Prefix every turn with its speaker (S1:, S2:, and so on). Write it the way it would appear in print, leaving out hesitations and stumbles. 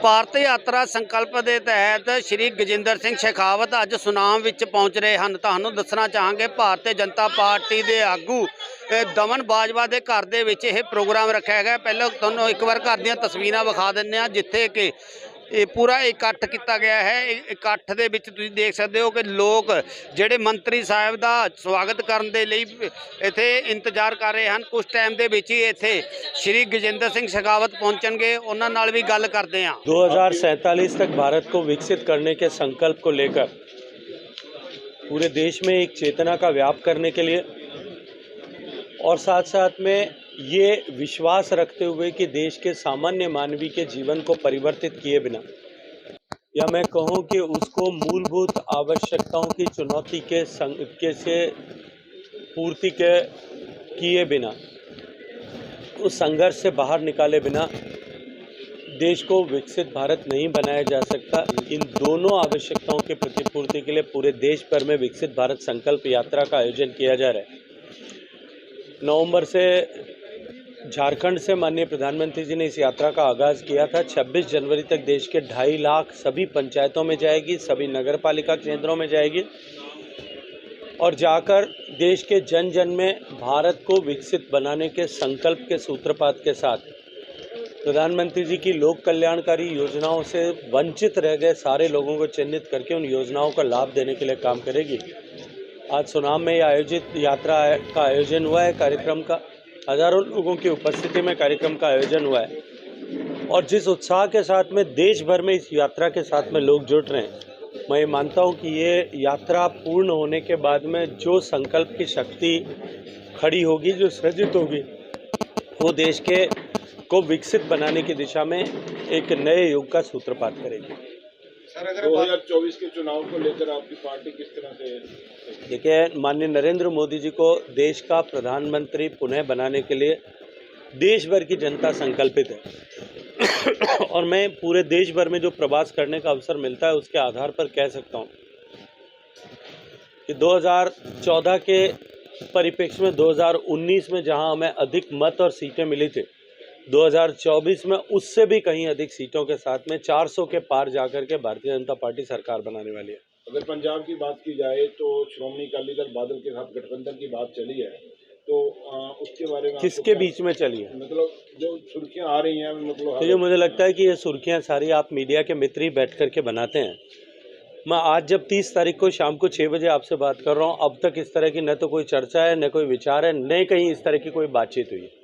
S1: ਭਾਰਤ ਯਾਤਰਾ ਸੰਕਲਪ ਦੇ ਤਹਿਤ ਸ਼੍ਰੀ ਗਜਿੰਦਰ ਸਿੰਘ ਸ਼ੇਖਾਵਤ ਅੱਜ ਸੁਨਾਮ ਵਿੱਚ ਪਹੁੰਚ ਰਹੇ ਹਨ। ਤੁਹਾਨੂੰ ਦੱਸਣਾ ਚਾਹਾਂਗੇ ਭਾਰਤੀ ਜਨਤਾ ਪਾਰਟੀ ਦੇ ਆਗੂ ਦਮਨ ਬਾਜਵਾ ਦੇ ਘਰ ਦੇ ਵਿੱਚ ਇਹ ਪ੍ਰੋਗਰਾਮ ਰੱਖਿਆ ਗਿਆ। ਪਹਿਲਾਂ ਤੁਹਾਨੂੰ ਇੱਕ ਵਾਰ ਘਰ ਦੀਆਂ ਤਸਵੀਰਾਂ ਵਿਖਾ ਦਿੰਦੇ ਹਾਂ, ਜਿੱਥੇ ਕਿ ਇਹ पूरा इकट्ठ किया गया है। इकट्ठ ਦੇ ਵਿੱਚ ਤੁਸੀਂ ਦੇਖ ਸਕਦੇ ਹੋ ਕਿ ਲੋਕ ਜਿਹੜੇ ਮੰਤਰੀ ਸਾਹਿਬ ਦਾ ਸਵਾਗਤ ਕਰਨ ਦੇ ਲਈ ਇੱਥੇ ਇੰਤਜ਼ਾਰ ਕਰ ਰਹੇ ਹਨ। ਕੁਝ ਟਾਈਮ ਦੇ ਵਿੱਚ ਹੀ ਇੱਥੇ श्री गजेंद्र सिंह शेखावत पहुंचणगे, ਉਹਨਾਂ ਨਾਲ भी गल करते हैं।
S2: 2047 तक भारत को विकसित करने के संकल्प को लेकर पूरे देश में एक चेतना का व्याप करने के लिए और साथ साथ में ये विश्वास रखते हुए कि देश के सामान्य मानवी के जीवन को परिवर्तित किए बिना, या मैं कहूँ कि उसको मूलभूत आवश्यकताओं की चुनौती के से पूर्ति के किए बिना, उस संघर्ष से बाहर निकाले बिना देश को विकसित भारत नहीं बनाया जा सकता। इन दोनों आवश्यकताओं की प्रतिपूर्ति के लिए पूरे देश भर में विकसित भारत संकल्प यात्रा का आयोजन किया जा रहा है। नवंबर से झारखंड से माननीय प्रधानमंत्री जी ने इस यात्रा का आगाज़ किया था। 26 जनवरी तक देश के 2.5 लाख सभी पंचायतों में जाएगी, सभी नगर पालिका केंद्रों में जाएगी और जाकर देश के जन जन में भारत को विकसित बनाने के संकल्प के सूत्रपात के साथ प्रधानमंत्री जी की लोक कल्याणकारी योजनाओं से वंचित रह गए सारे लोगों को चिन्हित करके उन योजनाओं का लाभ देने के लिए काम करेगी। आज सुनाम में आयोजित यात्रा का आयोजन हुआ है। कार्यक्रम का हज़ारों लोगों की उपस्थिति में कार्यक्रम का आयोजन हुआ है और जिस उत्साह के साथ में देश भर में इस यात्रा के साथ में लोग जुट रहे हैं, मैं ये मानता हूँ कि ये यात्रा पूर्ण होने के बाद में जो संकल्प की शक्ति खड़ी होगी, जो सृजित होगी, वो देश के को विकसित बनाने की दिशा में एक नए युग का सूत्रपात करेगी।
S3: सर, अगर 2024 के चुनाव को लेकर आपकी पार्टी किस तरह से?
S2: देखिए, माननीय नरेंद्र मोदी जी को देश का प्रधानमंत्री पुनः बनाने के लिए देश भर की जनता संकल्पित है और मैं पूरे देश भर में जो प्रवास करने का अवसर मिलता है उसके आधार पर कह सकता हूँ कि 2014 के परिप्रेक्ष्य में 2019 में जहाँ हमें अधिक मत और सीटें मिली थी, 2024 में उससे भी कहीं अधिक सीटों के साथ में 400 के पार जाकर के भारतीय जनता पार्टी सरकार बनाने वाली है।
S3: अगर पंजाब की बात की जाए तो श्रोमणी अकाली दल बादल के साथ गठबंधन की बात चली है, तो उसके बारे में
S2: किसके बीच में चली है?
S3: मतलब जो सुर्खियां आ रही हैं, मतलब
S2: तो मुझे लगता है कि ये सुर्खियां सारी आप मीडिया के मित्र ही बैठ करके बनाते हैं। मैं आज जब 30 तारीख को शाम को 6 बजे आपसे बात कर रहा हूँ, अब तक इस तरह की न तो कोई चर्चा है, न कोई विचार है, न कहीं इस तरह की कोई बातचीत हुई है।